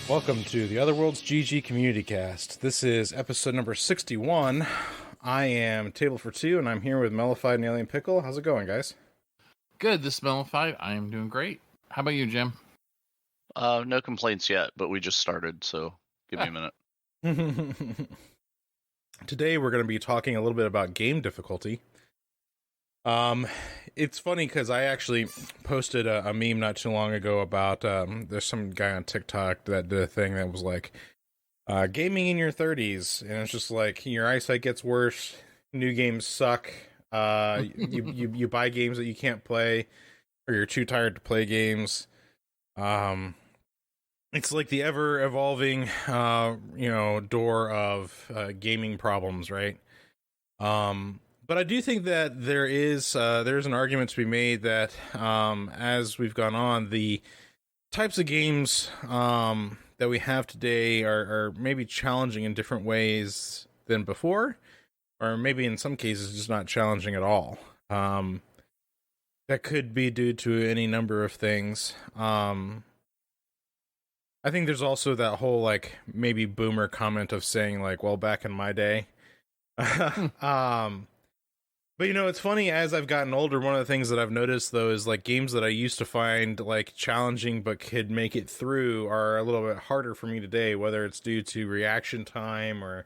Welcome to the OtherWorldsGG Community Cast. This is episode number 61. I am Table for Two, and I'm here with Mellified and Alien Pickle. How's it going, guys? Good, this is Mellified. I am doing great. How about you, Jim? No complaints yet, but we just started, so give me a minute. Today we're going to be talking a little bit about game difficulty. It's funny because I actually posted a meme not too long ago about, there's some guy on TikTok that did a thing that was like, gaming in your 30s, and it's just like, your eyesight gets worse, new games suck, you buy games that you can't play, or you're too tired to play games. It's like the ever-evolving, door of gaming problems, right? But I do think that there's an argument to be made that as we've gone on, the types of games that we have today are maybe challenging in different ways than before, or maybe in some cases just not challenging at all. That could be due to any number of things. I think there's also that whole, like, maybe boomer comment of saying, like, well, back in my day. But, it's funny, as I've gotten older, one of the things that I've noticed, though, is, like, games that I used to find, like, challenging but could make it through are a little bit harder for me today, whether it's due to reaction time or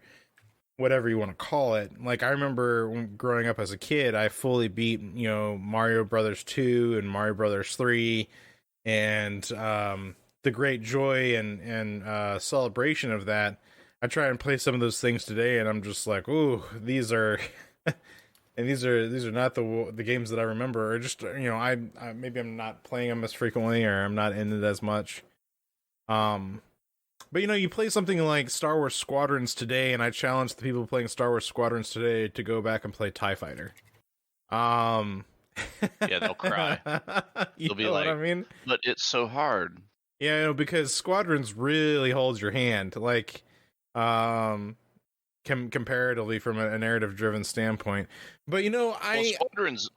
whatever you want to call it. Like, I remember growing up as a kid, I fully beat, Mario Brothers 2 and Mario Brothers 3, and the great joy and celebration of that. I try and play some of those things today, and I'm just like, ooh, these are... And these are not the games that I remember, or just, I maybe I'm not playing them as frequently, or I'm not in it as much. But you play something like Star Wars Squadrons today, and I challenge the people playing Star Wars Squadrons today to go back and play TIE Fighter. Yeah, they'll cry. They'll be like, what I mean? But it's so hard. Yeah, because Squadrons really holds your hand, like, comparatively from a narrative-driven standpoint. But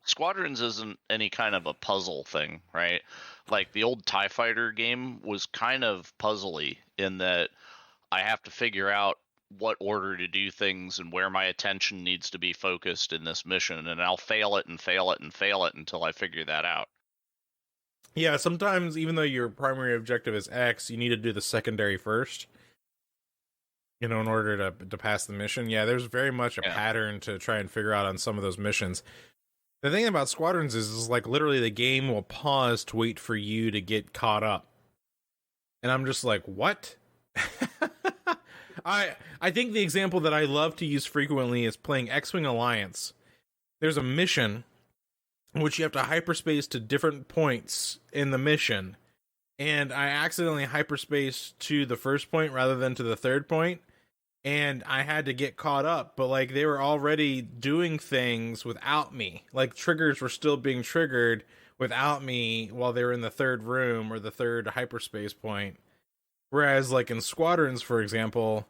Squadrons isn't any kind of a puzzle thing, right? Like the old TIE Fighter game was kind of puzzly in that I have to figure out what order to do things and where my attention needs to be focused in this mission, and I'll fail it and fail it and fail it until I figure that out. Yeah, sometimes even though your primary objective is X, you need to do the secondary first. In order to pass the mission. Yeah, there's very much a pattern to try and figure out on some of those missions. The thing about Squadrons is like literally the game will pause to wait for you to get caught up. And I'm just like, what? I think the example that I love to use frequently is playing X-Wing Alliance. There's a mission in which you have to hyperspace to different points in the mission. And I accidentally hyperspaced to the first point rather than to the third point. And I had to get caught up, but like they were already doing things without me. Like triggers were still being triggered without me while they were in the third room or the third hyperspace point. Whereas like in Squadrons, for example,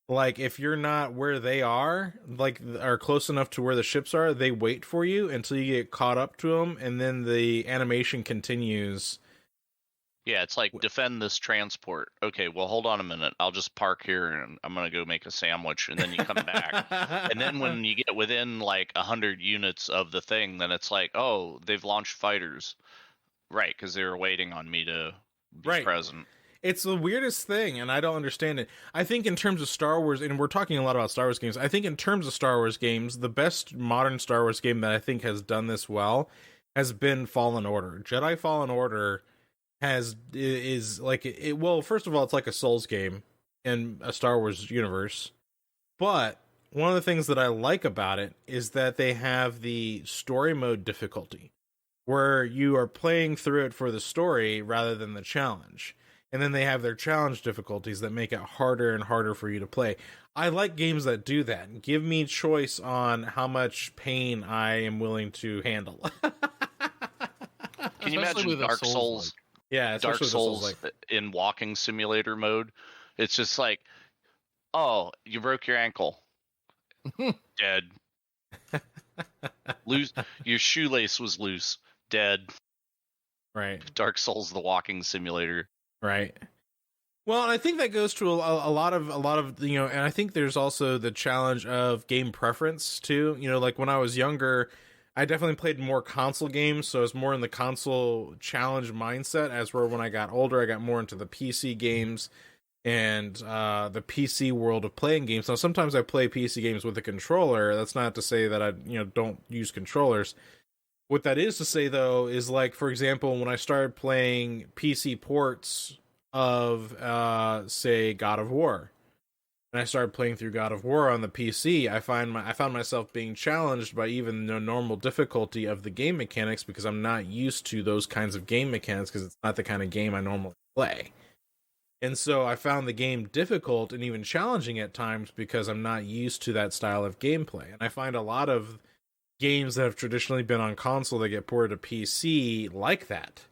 like if you're not where they are, like are close enough to where the ships are, they wait for you until you get caught up to them, and then the animation continues. Yeah, it's like, defend this transport. Okay, well, hold on a minute. I'll just park here, and I'm going to go make a sandwich, and then you come back. And then when you get within, like, 100 units of the thing, then it's like, oh, they've launched fighters. Right, because they were waiting on me to be present. It's the weirdest thing, and I don't understand it. I think in terms of Star Wars, and we're talking a lot about Star Wars games, I think in terms of Star Wars games, the best modern Star Wars game that I think has done this well has been Fallen Order. Jedi Fallen Order... is like it. Well, first of all, it's like a Souls game in a Star Wars universe. But one of the things that I like about it is that they have the story mode difficulty, where you are playing through it for the story rather than the challenge. And then they have their challenge difficulties that make it harder and harder for you to play. I like games that do that. Give me choice on how much pain I am willing to handle. Can you imagine Dark Souls? Yeah, Dark Souls in walking simulator mode. It's just like, oh, you broke your ankle. Dead. Your shoelace was loose. Dead. Right. Dark Souls, the walking simulator. Right. Well, and I think that goes to a lot of and I think there's also the challenge of game preference too. Like when I was younger, I definitely played more console games, so I was more in the console challenge mindset. As where when I got older, I got more into the PC games and the PC world of playing games. Now, sometimes I play PC games with a controller. That's not to say that I don't use controllers. What that is to say, though, is like, for example, when I started playing PC ports of, say, God of War, and I started playing through God of War on the PC, I found myself being challenged by even the normal difficulty of the game mechanics because I'm not used to those kinds of game mechanics because it's not the kind of game I normally play. And so I found the game difficult and even challenging at times because I'm not used to that style of gameplay. And I find a lot of games that have traditionally been on console that get ported to PC like that,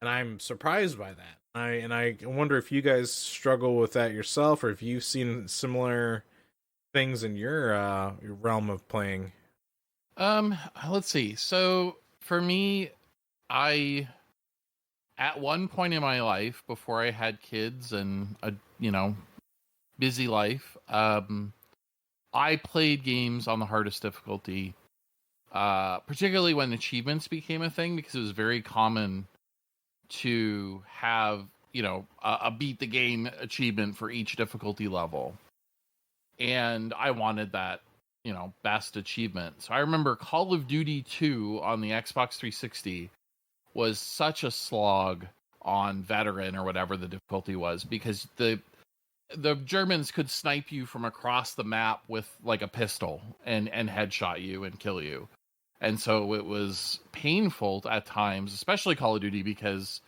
and I'm surprised by that. I wonder if you guys struggle with that yourself, or if you've seen similar things in your realm of playing. Let's see. So for me, I at one point in my life before I had kids and a busy life, I played games on the hardest difficulty. Particularly when achievements became a thing, because it was very common to have, a beat the game achievement for each difficulty level. And I wanted that, best achievement. So I remember Call of Duty 2 on the Xbox 360 was such a slog on veteran or whatever the difficulty was, because the Germans could snipe you from across the map with like a pistol and headshot you and kill you. And so it was painful at times, especially Call of Duty, because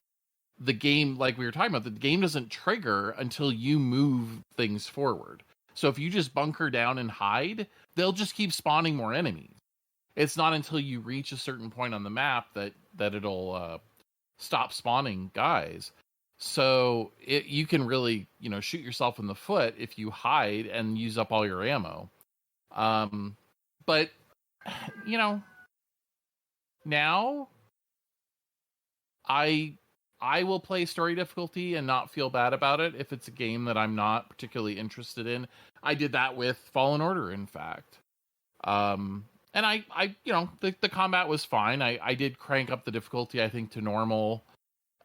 the game, like we were talking about, the game doesn't trigger until you move things forward. So if you just bunker down and hide, they'll just keep spawning more enemies. It's not until you reach a certain point on the map that it'll stop spawning guys. So you can really, shoot yourself in the foot if you hide and use up all your ammo. But, now I will play story difficulty and not feel bad about it if it's a game that I'm not particularly interested in. I did that with Fallen Order, in fact. And I the combat was fine. I did crank up the difficulty, I think, to normal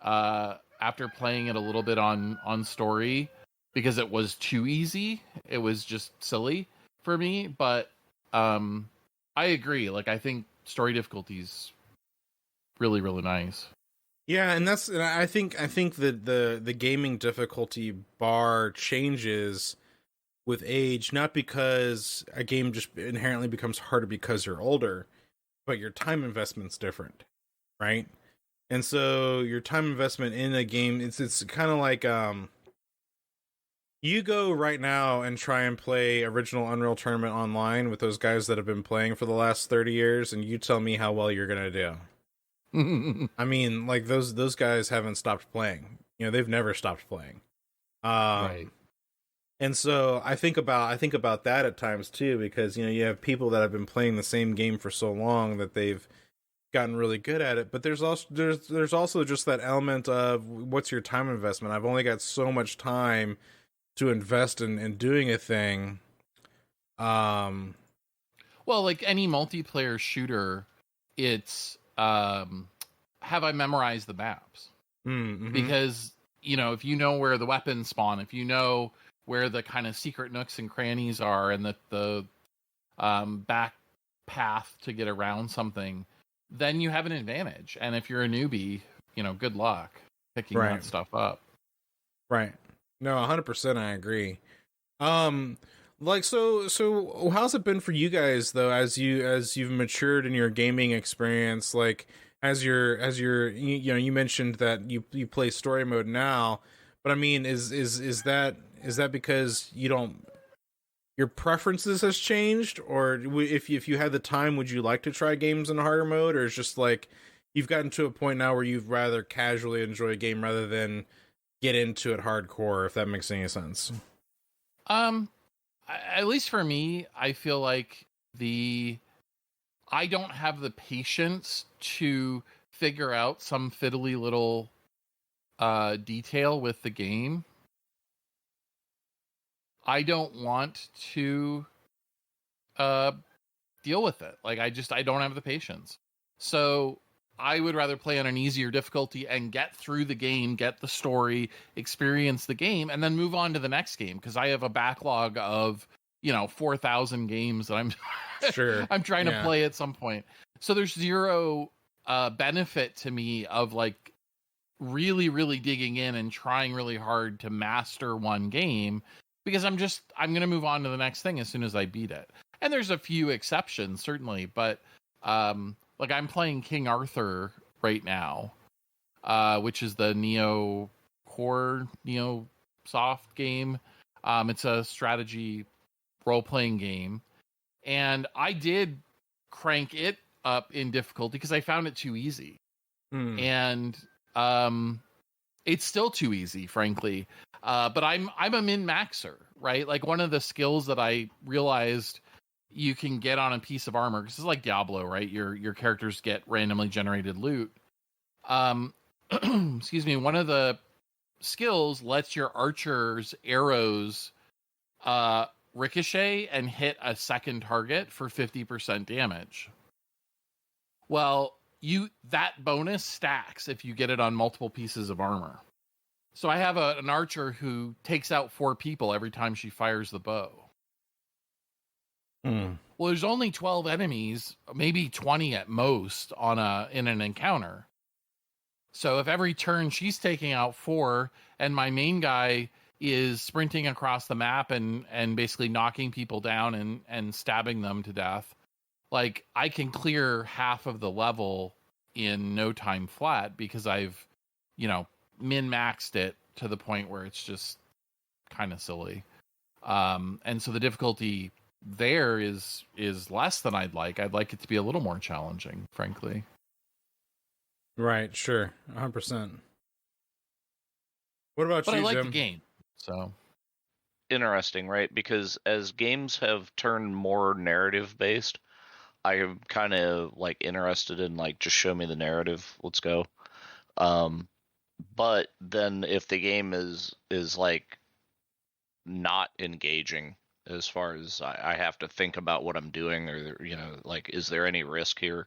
after playing it a little bit on story, because it was too easy. It was just silly for me. But I agree. Like, I think story difficulty's really, really nice. Yeah, and I think that the gaming difficulty bar changes with age, not because a game just inherently becomes harder because you're older, but your time investment's different, right? And so your time investment in a game, it's kind of like you go right now and try and play original Unreal Tournament online with those guys that have been playing for the last 30 years, and you tell me how well you're gonna do. I mean, like those guys haven't stopped playing. They've never stopped playing. Right. And so I think about that at times too, because you have people that have been playing the same game for so long that they've gotten really good at it. But there's also just that element of, what's your time investment? I've only got so much time to invest in doing a thing. Well, like any multiplayer shooter, it's have I memerized the maps? Mm-hmm. Because if you know where the weapons spawn, if you know where the kind of secret nooks and crannies are, and the back path to get around something, then you have an advantage. And if you're a newbie, good luck picking that stuff up. Right. No, 100% I agree. Like, so how's it been for you guys though, as you've matured in your gaming experience? Like, as you mentioned that you play story mode now, but I mean, is that because your preferences has changed, or if you had the time, would you like to try games in harder mode, or it's just like you've gotten to a point now where you'd rather casually enjoy a game rather than get into it hardcore, if that makes any sense? At least for me, I feel like I don't have the patience to figure out some fiddly little detail with the game. I don't want to deal with it. Like, I don't have the patience. So I would rather play on an easier difficulty and get through the game, get the story, experience the game, and then move on to the next game, because I have a backlog of 4,000 games that I'm Sure. I'm trying to play at some point. So there's zero benefit to me of like really, really digging in and trying really hard to master one game, because I'm going to move on to the next thing as soon as I beat it. And there's a few exceptions, certainly, but like I'm playing King Arthur right now, which is the Neo Soft game. It's a strategy role-playing game, and I did crank it up in difficulty because I found it too easy. And it's still too easy, frankly. But I'm a min-maxer, right? Like, one of the skills that I realized you can get on a piece of armor, because it's like Diablo, right? Your characters get randomly generated loot. Excuse me. One of the skills lets your archer's arrows ricochet and hit a second target for 50% damage. Well, that bonus stacks if you get it on multiple pieces of armor. So I have an archer who takes out 4 people every time she fires the bow. Well, there's only 12 enemies, maybe 20 at most in an encounter. So if every turn she's taking out 4 and my main guy is sprinting across the map and basically knocking people down and stabbing them to death, like, I can clear half of the level in no time flat, because I've, min-maxed it to the point where it's just kind of silly. And so the difficulty there is less than I'd like. I'd like it to be a little more challenging, frankly. Right, sure. 100%. What about you, But I like Jim? the game, so... Interesting, right? Because as games have turned more narrative-based, I am kind of, like, interested in, like, just show me the narrative, let's go. But then if the game is like, not engaging, as far as I have to think about what I'm doing, or like, is there any risk here?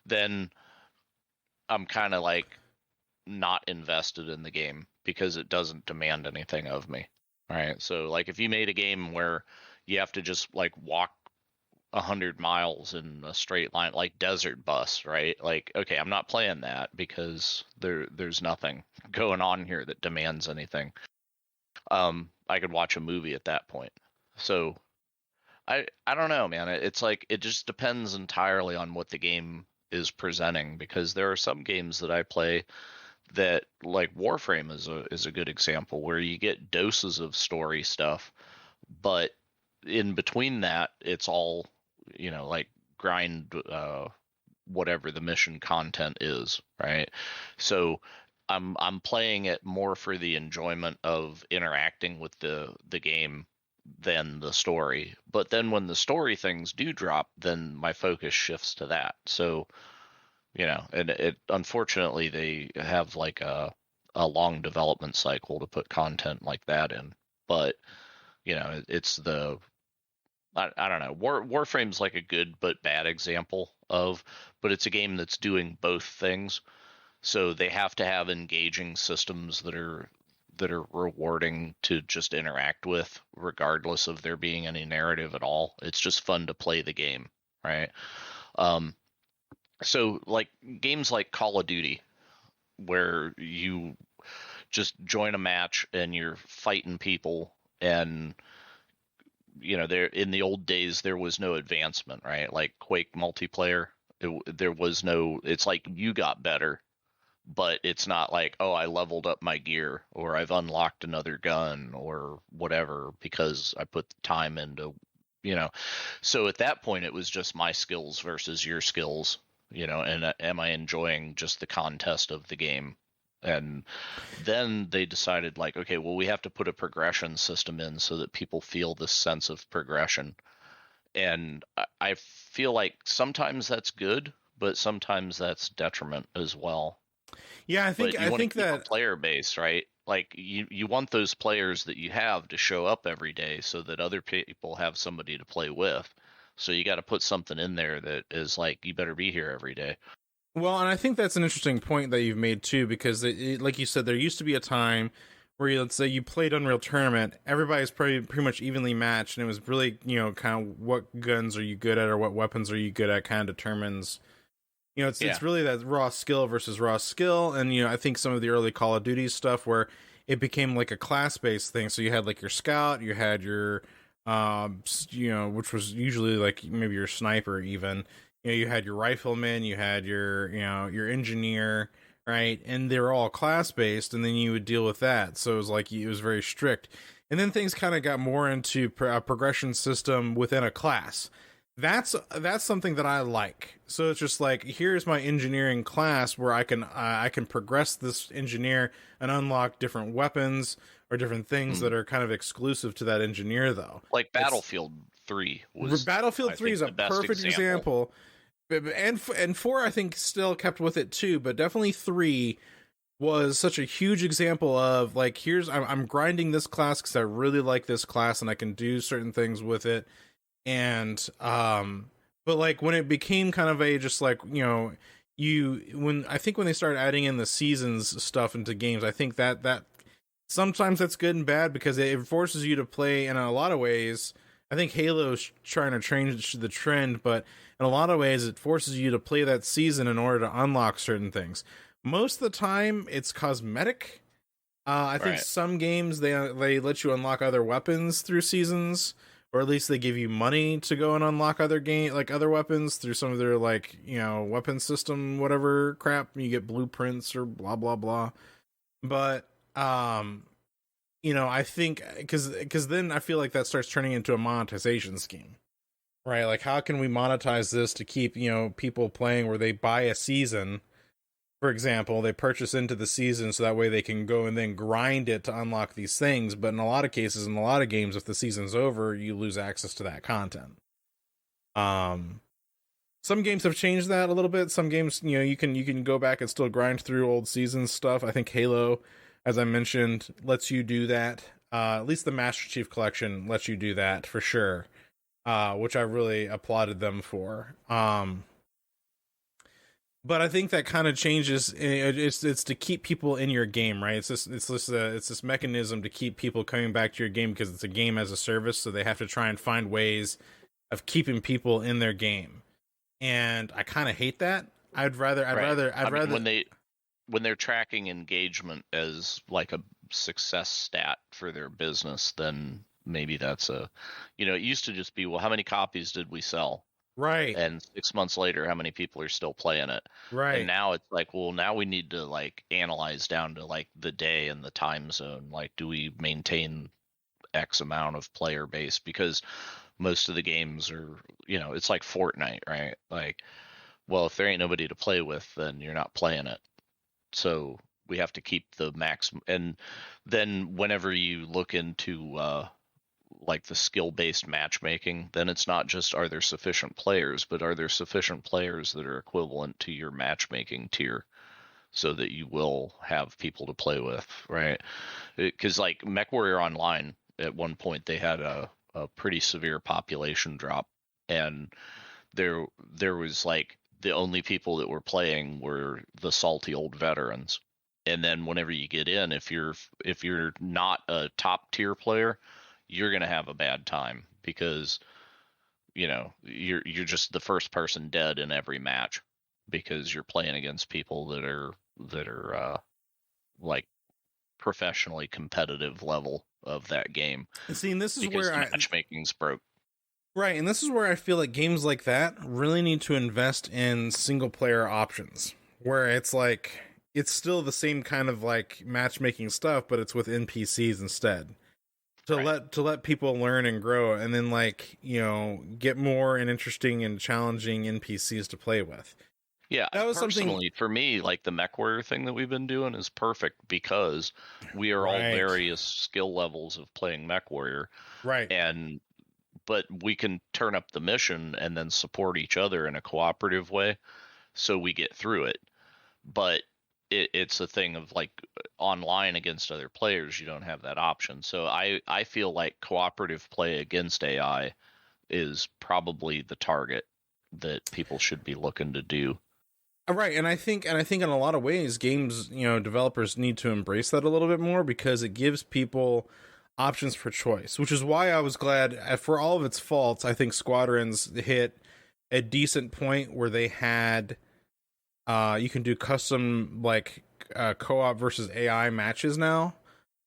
Then I'm kind of like not invested in the game because it doesn't demand anything of me. All right. So, like, if you made a game where you have to just like walk 100 miles in a straight line, like Desert Bus, right? Like, okay, I'm not playing that because there's nothing going on here that demands anything. I could watch a movie at that point. So I don't know, man. It's like, it just depends entirely on what the game is presenting, because there are some games that I play that, like Warframe is a good example, where you get doses of story stuff, but in between that, it's all, like, grind whatever the mission content is, right? So I'm playing it more for the enjoyment of interacting with the game than the story. But then when the story things do drop, then my focus shifts to that. So, and it unfortunately they have like a long development cycle to put content like that in. But it's the I don't know. Warframe's like a good but bad example but it's a game that's doing both things. So they have to have engaging systems that are rewarding to just interact with, regardless of there being any narrative at all. It's just fun to play the game, right? So, like, games like Call of Duty, where you just join a match and you're fighting people, and there, in the old days, there was no advancement, right? Like Quake multiplayer, there was no. It's like you got better, but it's not like, oh, I leveled up my gear, or I've unlocked another gun, or whatever, because I put the time into, So at that point, it was just my skills versus your skills, and am I enjoying just the contest of the game? And then they decided, like, okay, well, we have to put a progression system in so that people feel this sense of progression. And I feel like sometimes that's good, but sometimes that's detriment as well. Yeah, I think that that player base, right? Like you want those players that you have to show up every day so that other people have somebody to play with. So you got to put something in there that is like, you better be here every day. Well, and I think that's an interesting point that you've made too, because like you said, there used to be a time where let's say you played Unreal Tournament, everybody's pretty much evenly matched, and it was really, kind of what guns are you good at or what weapons are you good at kind of determines, it's really that raw skill versus raw skill. And, I think some of the early Call of Duty stuff where it became like a class-based thing. So you had like your scout, you had your, which was usually like maybe your sniper even. You had your rifleman, you had your, your engineer, right? And they were all class based, and then you would deal with that. So it was like, it was very strict. And then things kind of got more into a progression system within a class. That's something that I like. So it's just like, here's my engineering class where I can progress this engineer and unlock different weapons or different things that are kind of exclusive to that engineer, though. Like Battlefield 3 was. Battlefield 3 is a perfect example. And 4, I think, still kept with it too, but definitely 3 was such a huge example of like, I'm grinding this class because I really like this class and I can do certain things with it. And but like when it became kind of a just like, when they started adding in the seasons stuff into games, I think that sometimes that's good and bad because it forces you to play in a lot of ways. I think Halo's trying to change the trend, but in a lot of ways, it forces you to play that season in order to unlock certain things. Most of the time, it's cosmetic. I think some games, they let you unlock other weapons through seasons, or at least they give you money to go and unlock other other weapons through some of their weapon system, whatever crap. You get blueprints or blah, blah, blah. But, I think because then I feel like that starts turning into a monetization scheme. Right, like how can we monetize this to keep, people playing where they buy a season, for example, they purchase into the season so that way they can go and then grind it to unlock these things. But in a lot of cases, in a lot of games, if the season's over, you lose access to that content. Some games have changed that a little bit. Some games, you can go back and still grind through old season stuff. I think Halo, as I mentioned, lets you do that. At least the Master Chief Collection lets you do that for sure. Which I really applauded them for. But I think that kind of changes. It's to keep people in your game, right? It's this mechanism to keep people coming back to your game because it's a game as a service. So they have to try and find ways of keeping people in their game, and I kind of hate that. I'd rather when they're tracking engagement as like a success stat for their business, then maybe that's it used to just be, well, how many copies did we sell? Right. And 6 months later, how many people are still playing it? Right. And now it's like, well, now we need to like analyze down to like the day and the time zone. Like, do we maintain X amount of player base? Because most of the games are, it's like Fortnite, right? Like, well, if there ain't nobody to play with, then you're not playing it. So we have to keep the max. And then whenever you look into, like the skill-based matchmaking, then it's not just are there sufficient players, but are there sufficient players that are equivalent to your matchmaking tier so that you will have people to play with, right? Because like MechWarrior Online, at one point they had a pretty severe population drop, and there was like the only people that were playing were the salty old veterans. And then whenever you get in, if you're not a top tier player, you're going to have a bad time because you're just the first person dead in every match because you're playing against people that are like professionally competitive level of that game. And see, and this is where matchmaking's broke. Right, and this is where I feel like games like that really need to invest in single player options, where it's like it's still the same kind of like matchmaking stuff, but it's with NPCs instead. To let people learn and grow, and then like get more and interesting and challenging NPCs to play with. Yeah, that was personally for me, like the MechWarrior thing that we've been doing is perfect because we are all various skill levels of playing MechWarrior, right? But we can turn up the mission and then support each other in a cooperative way, so we get through it. But it's a thing of like online against other players, you don't have that option. So I feel like cooperative play against AI is probably the target that people should be looking to do. Right, and I think in a lot of ways, games, developers need to embrace that a little bit more, because it gives people options for choice. Which is why I was glad, for all of its faults, I think Squadrons hit a decent point where they had, you can do custom like co-op versus AI matches now.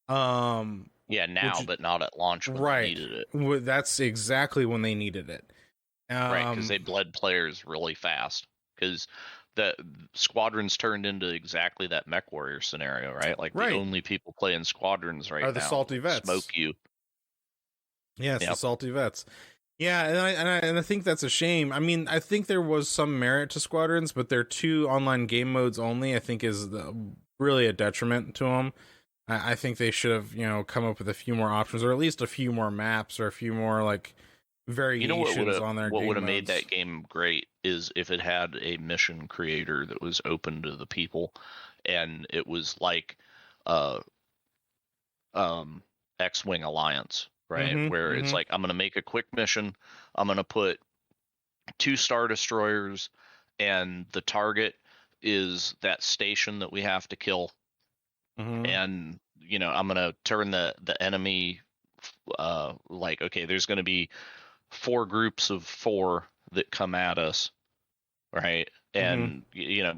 Yeah, now, but not at launch when they needed it. That's exactly when they needed it. Right, because they bled players really fast. Because the Squadrons turned into exactly that Mech Warrior scenario, right? Like the only people playing Squadrons right now are the salty vets. Smoke you. Yes, the salty vets. Yeah, and I think that's a shame. I mean, I think there was some merit to Squadrons, but their 2 online game modes only, I think, is really a detriment to them. I think they should have, come up with a few more options, or at least a few more maps, or a few more like variations on their game modes. What would have made that game great is if it had a mission creator that was open to the people, and it was like X-Wing Alliance, right? Where it's like, I'm going to make a quick mission, I'm going to put 2 Star Destroyers, and the target is that station that we have to kill. And I'm going to turn the enemy, like, okay, there's going to be 4 groups of 4 that come at us, right? And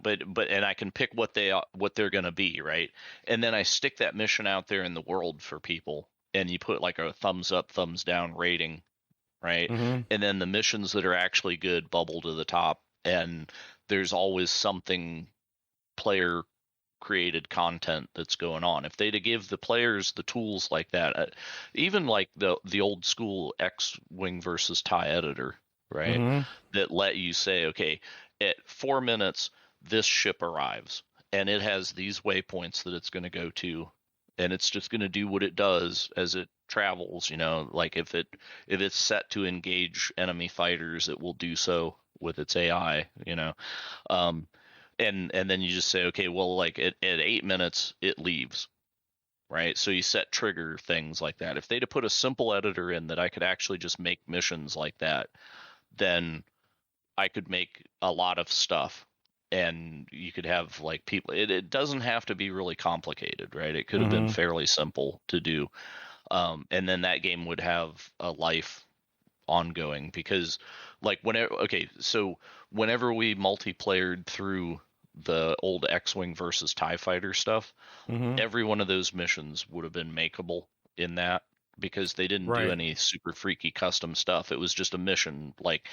but and I can pick what they're going to be, right? And then I stick that mission out there in the world for people, and you put like a thumbs up, thumbs down rating, right? And then the missions that are actually good bubble to the top, and there's always something player created content that's going on. If they'd give the players the tools like that, even like the old school X-Wing versus TIE editor, right? That let you say, okay, at 4 minutes, this ship arrives, and it has these waypoints that it's going to go to, and it's just going to do what it does as it travels. Like if it's set to engage enemy fighters, it will do so with its AI. And then you just say, okay, well, like at 8 minutes it leaves, right? So you set trigger things like that. If they'd have put a simple editor in that I could actually just make missions like that, then I could make a lot of stuff, and you could have like people. It doesn't have to be really complicated, right? It could have been fairly simple to do, and then that game would have a life ongoing, because like whenever we multiplayered through the old X-Wing versus TIE Fighter stuff, every one of those missions would have been makeable in that, because they didn't do any super freaky custom stuff. It was just a mission, like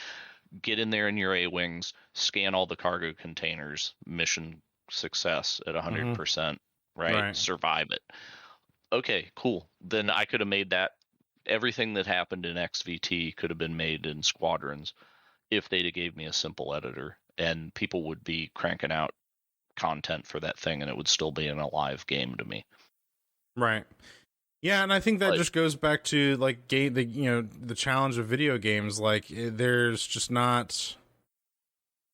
get in there in your A-Wings, scan all the cargo containers, mission success at 100%, right? Survive it. Okay, cool. Then I could have made that. Everything that happened in XVT could have been made in Squadrons if they'd have gave me a simple editor, and people would be cranking out content for that thing, and it would still be an alive game to me. Right. Yeah, and I think that just goes back to like the challenge of video games. Like there's just not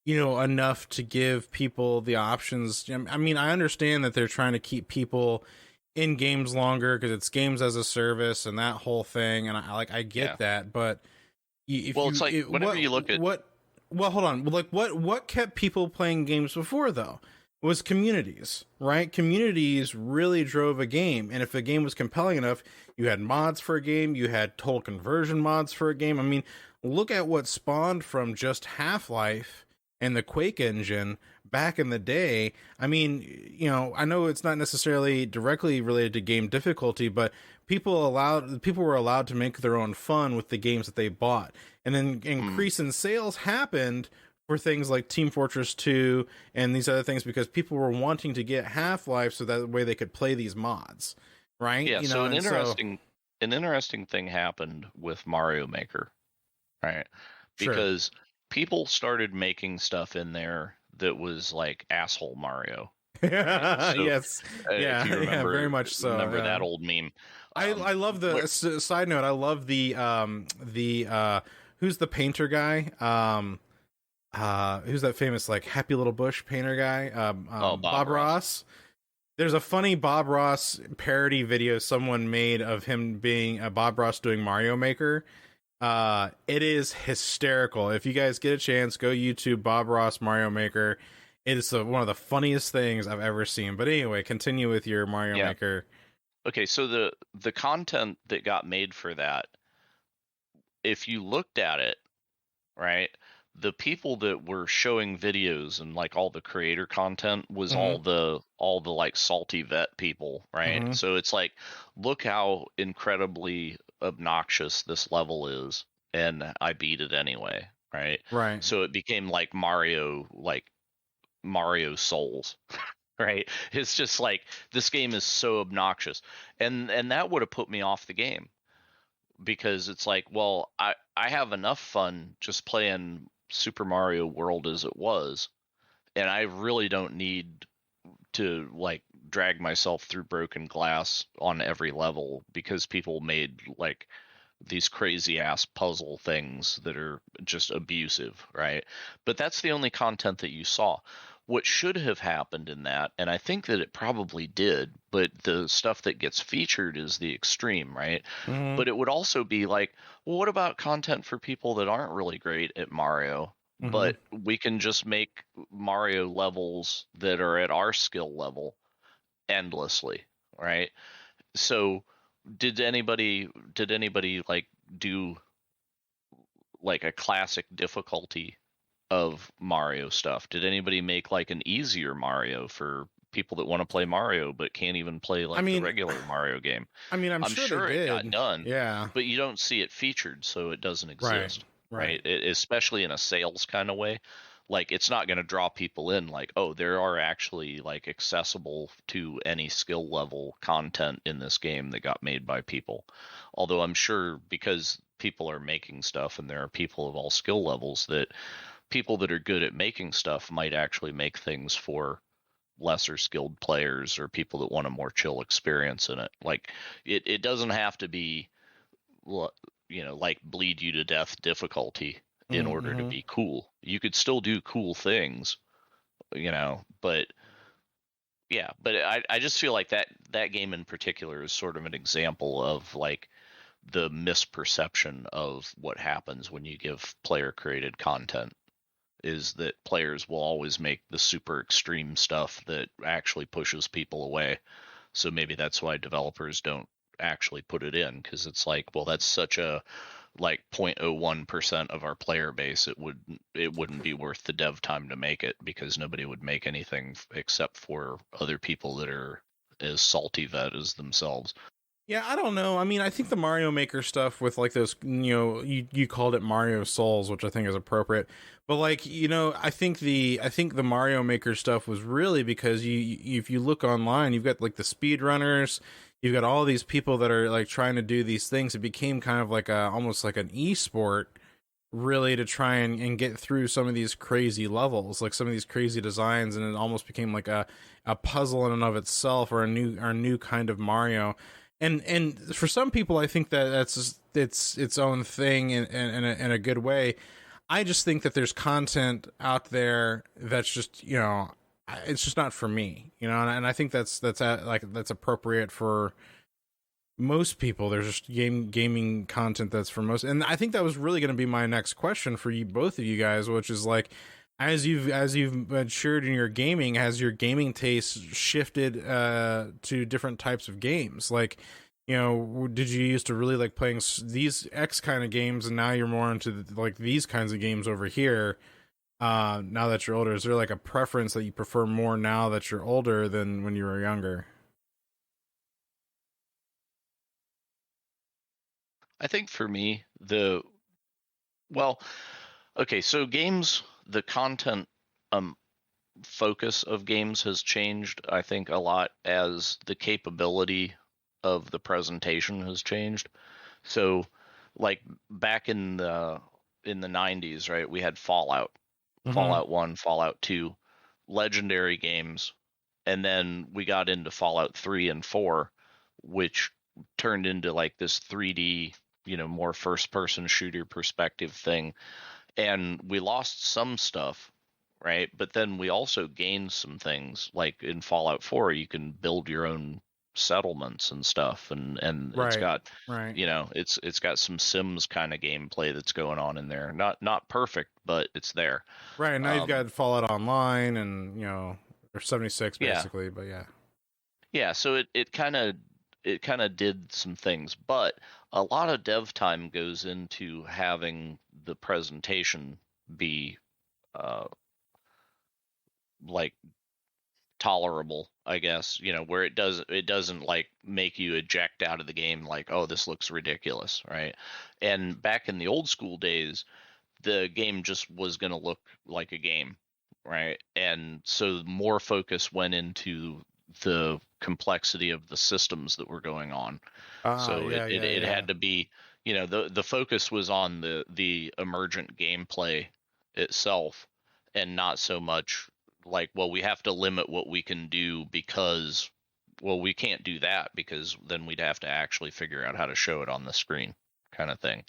enough to give people the options. I mean, I understand that they're trying to keep people in games longer because it's games as a service and that whole thing, and I get that, but it's like whenever you look at hold on, like what kept people playing games before though was communities, right? Communities really drove a game, and if a game was compelling enough, you had mods for a game, you had total conversion mods for a game. I mean, look at what spawned from just Half-Life and the Quake engine back in the day. I mean, I know it's not necessarily directly related to game difficulty, but people were allowed to make their own fun with the games that they bought. And then increase in sales happened for things like Team Fortress 2 and these other things, because people were wanting to get Half-Life so that way they could play these mods, right? Yeah, an interesting thing happened with Mario Maker, right? Because people started making stuff in there that was like asshole Mario. Right? So, yes. If you remember, very much so. Remember that old meme? I love the side note. I love the who's the painter guy? who's that famous like Happy Little Bush painter guy? Bob Ross. There's a funny Bob Ross parody video someone made of him being Bob Ross doing Mario Maker. It is hysterical. If you guys get a chance, go YouTube Bob Ross Mario Maker. It is one of the funniest things I've ever seen. But anyway, continue with your Mario Maker. Okay, so the content that got made for that, if you looked at it, right, the people that were showing videos and like all the creator content was all the like salty vet people, right? So it's like, look how incredibly obnoxious this level is, and I beat it anyway, right? Right. So it became like Mario Souls. Right? It's just like, this game is so obnoxious. And that would have put me off the game, because it's like, well, I have enough fun just playing Super Mario World as it was, and I really don't need to like drag myself through broken glass on every level because people made like these crazy ass puzzle things that are just abusive, right? But that's the only content that you saw. What should have happened in that, and I think that it probably did, but the stuff that gets featured is the extreme, right? But it would also be like, well, what about content for people that aren't really great at Mario, but we can just make Mario levels that are at our skill level endlessly, right? So did anybody like do like a classic difficulty of Mario stuff? Did anybody make like an easier Mario for people that want to play Mario but can't even play like the regular Mario game? I mean, I'm sure it they got did. done. Yeah. But you don't see it featured, so it doesn't exist. Right. Especially in a sales kind of way. Like, it's not going to draw people in like, oh, there are actually like accessible to any skill level content in this game that got made by people. Although I'm sure, because people are making stuff and there are people of all skill levels, that people that are good at making stuff might actually make things for lesser skilled players or people that want a more chill experience in it. Like, it doesn't have to be, like bleed you to death difficulty in order to be cool. You could still do cool things, but yeah, but I just feel like that game in particular is sort of an example of like the misperception of what happens when you give player created content, is that players will always make the super extreme stuff that actually pushes people away. So maybe that's why developers don't actually put it in, because it's like, well, that's such a like 0.01% of our player base, it wouldn't be worth the dev time to make it, because nobody would make anything except for other people that are as salty vet as themselves. Yeah, I don't know. I mean, I think the Mario Maker stuff with like those, you called it Mario Souls, which I think is appropriate. But like, I think the Mario Maker stuff was really because if you look online, you've got like the speedrunners, you've got all these people that are like trying to do these things. It became kind of like almost like an esport, really, to try and get through some of these crazy levels, like some of these crazy designs, and it almost became like a puzzle in and of itself, or a new kind of Mario. And for some people, I think that's its own thing in a good way. I just think that there's content out there that's just, it's just not for me, and I think that's appropriate for most people. There's just gaming content that's for most, and I think that was really going to be my next question for you, both of you guys, which is like, as you've matured in your gaming, has your gaming taste shifted to different types of games? Like, did you used to really like playing these X kind of games, and now you're more into like these kinds of games over here? Now that you're older, is there like a preference that you prefer more now that you're older than when you were younger? I think for me, okay, so games, the content focus of games has changed, I think, a lot as the capability of the presentation has changed. So like back in the 90s, right, we had Fallout, Fallout 1, Fallout 2, legendary games, and then we got into Fallout 3 and 4, which turned into like this 3D, more first person shooter perspective thing. and we lost some stuff, right? But then we also gained some things, like in Fallout 4, you can build your own settlements and stuff, and it's Right. got, Right. it's got some Sims kind of gameplay that's going on in there. Not perfect, but it's there. Right. Now you've got Fallout Online and, or 76 Yeah, basically, but yeah. yeah. So it kind of did some things, but a lot of dev time goes into having the presentation be uh, like tolerable, I guess, where it doesn't like make you eject out of the game like, oh, this looks ridiculous, right? And back in the old school days, the game just was going to look like a game, right? And so more focus went into the complexity of the systems that were going on. So Yeah, it yeah. had to be, the focus was on the emergent gameplay itself, and not so much like, well, we have to limit what we can do because, well, we can't do that because then we'd have to actually figure out how to show it on the screen, kind of thing.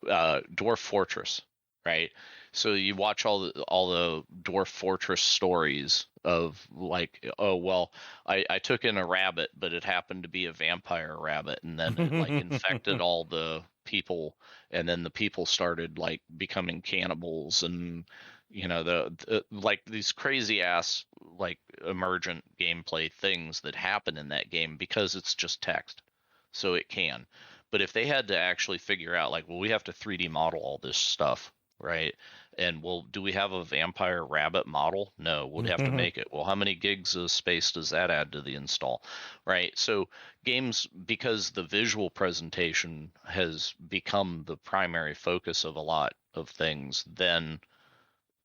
Dwarf Fortress, right? So you watch all the Dwarf Fortress stories of like, oh well, I took in a rabbit, but it happened to be a vampire rabbit, and then it like infected all the people, and then the people started like becoming cannibals, and the like these crazy ass like emergent gameplay things that happen in that game because it's just text, so it can. But if they had to actually figure out, like, well, we have to 3D model all this stuff, right? And, well, do we have a vampire rabbit model? No, we'd have to make it. Well, how many gigs of space does that add to the install, right? So games, because the visual presentation has become the primary focus of a lot of things, then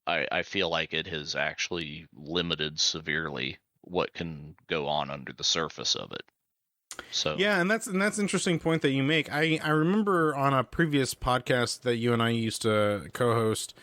I feel like it has actually limited severely what can go on under the surface of it. So Yeah, and that's an interesting point that you make. I remember on a previous podcast that you and I used to co-host,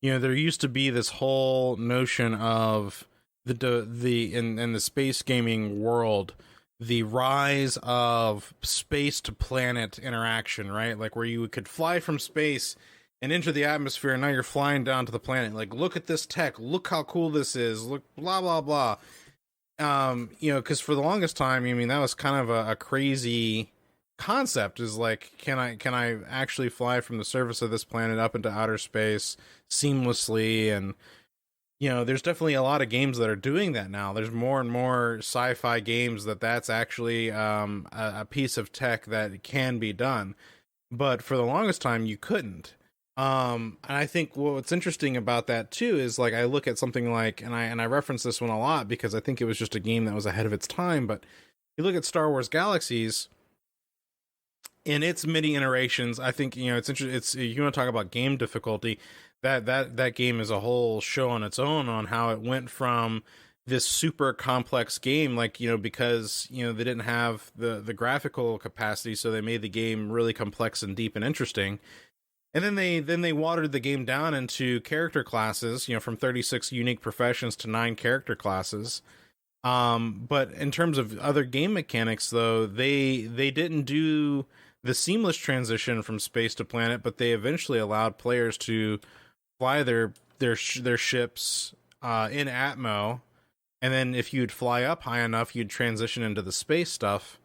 there used to be this whole notion of in the space gaming world, the rise of space to planet interaction, right? Like where you could fly from space and enter the atmosphere, and now you're flying down to the planet. Like, look at this tech, look how cool this is, look, blah blah blah. Because for the longest time, I mean, that was kind of a crazy concept. Is like, can I actually fly from the surface of this planet up into outer space seamlessly? And there's definitely a lot of games that are doing that now. There's more and more sci-fi games that's actually a piece of tech that can be done. But for the longest time, you couldn't. And I think what's interesting about that too is like I look at something like, and I reference this one a lot because I think it was just a game that was ahead of its time. But you look at Star Wars Galaxies in its many iterations. I think it's interesting. It's, you want to talk about game difficulty. That game is a whole show on its own on how it went from this super complex game, like because they didn't have the graphical capacity, so they made the game really complex and deep and interesting. And then they watered the game down into character classes, from 36 unique professions to 9 character classes. But in terms of other game mechanics, though, they didn't do the seamless transition from space to planet, but they eventually allowed players to fly their ships in Atmo, and then if you'd fly up high enough, you'd transition into the space stuff.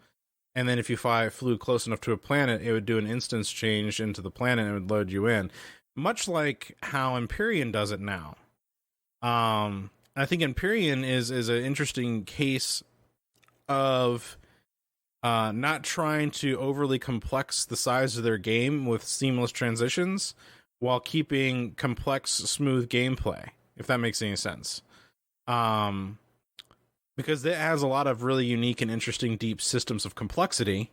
And then if you flew close enough to a planet, it would do an instance change into the planet and it would load you in. Much like how Empyrean does it now. I think Empyrean is an interesting case of not trying to overly complex the size of their game with seamless transitions while keeping complex, smooth gameplay, if that makes any sense. Because it has a lot of really unique and interesting deep systems of complexity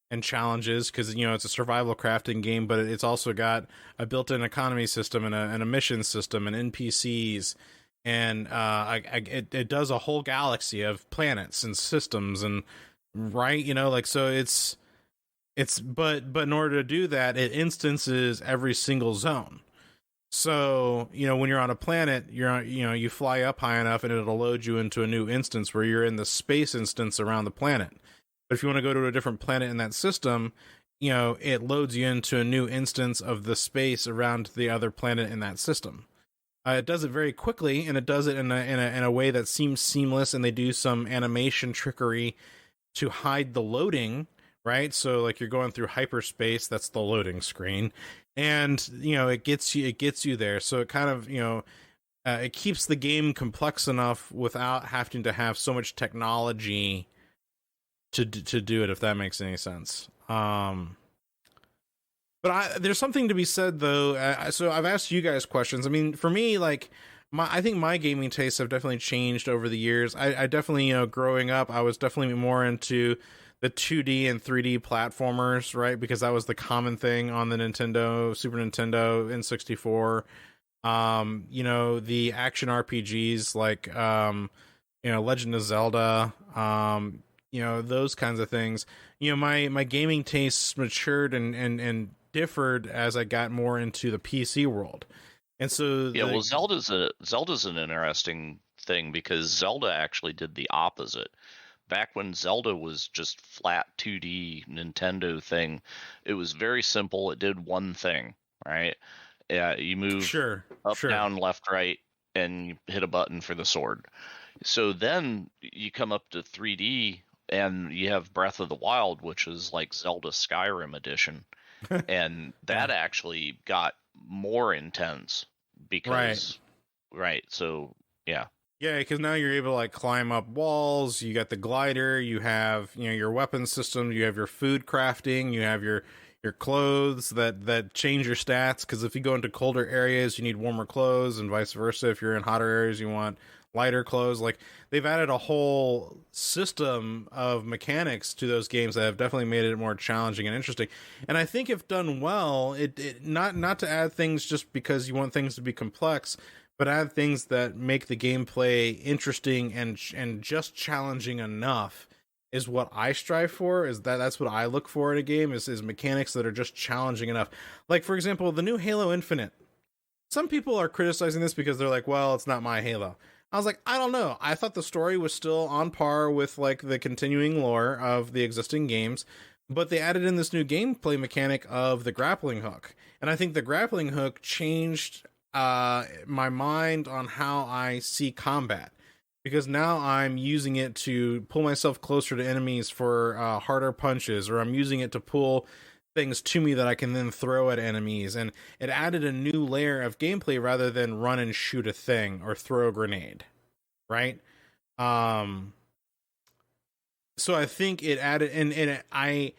and challenges, because it's a survival crafting game, but it's also got a built-in economy system and a mission system and NPCs, and it does a whole galaxy of planets and systems, and right, so it's but in order to do that, it instances every single zone. So, when you're on a planet, you fly up high enough and it'll load you into a new instance where you're in the space instance around the planet. But if you want to go to a different planet in that system, it loads you into a new instance of the space around the other planet in that system. It does it very quickly, and it does it in a way that seems seamless, and they do some animation trickery to hide the loading, right? So like you're going through hyperspace, that's the loading screen, and it gets you there. So it kind of it keeps the game complex enough without having to have so much technology to do it, if that makes any sense. But there's something to be said, though. So I've asked you guys questions. I mean, for me, like, I think my gaming tastes have definitely changed over the years. I definitely, growing up, I was definitely more into the 2D and 3D platformers, right? Because that was the common thing on the Nintendo, Super Nintendo, N64. The action RPGs like, Legend of Zelda, those kinds of things. My gaming tastes matured and differed as I got more into the PC world. And so well, Zelda's an interesting thing, because Zelda actually did the opposite. Back when Zelda was just flat 2D Nintendo thing, it was very simple. It did one thing, right? You move up, down, left, right, and you hit a button for the sword. So then you come up to 3D, and you have Breath of the Wild, which is like Zelda Skyrim edition. And that actually got more intense because, right. So, yeah. Yeah, because now you're able to like climb up walls. You got the glider. You have your weapon system. You have your food crafting. You have your clothes that change your stats. Because if you go into colder areas, you need warmer clothes, and vice versa. If you're in hotter areas, you want lighter clothes. Like, they've added a whole system of mechanics to those games that have definitely made it more challenging and interesting. And I think if done well, it not to add things just because you want things to be complex, but add things that make the gameplay interesting and just challenging enough is what I strive for. That's what I look for in a game is mechanics that are just challenging enough. Like, for example, the new Halo Infinite. Some people are criticizing this because they're like, well, it's not my Halo. I was like, I don't know. I thought the story was still on par with like the continuing lore of the existing games, but they added in this new gameplay mechanic of the grappling hook. And I think the grappling hook changed my mind on how I see combat, because now I'm using it to pull myself closer to enemies for harder punches, or I'm using it to pull things to me that I can then throw at enemies, and it added a new layer of gameplay rather than run and shoot a thing or throw a grenade, right? So I think it added, and I,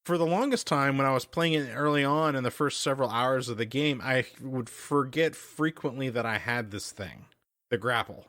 for the longest time when I was playing it early on in the first several hours of the game, I would forget frequently that I had this thing, the grapple.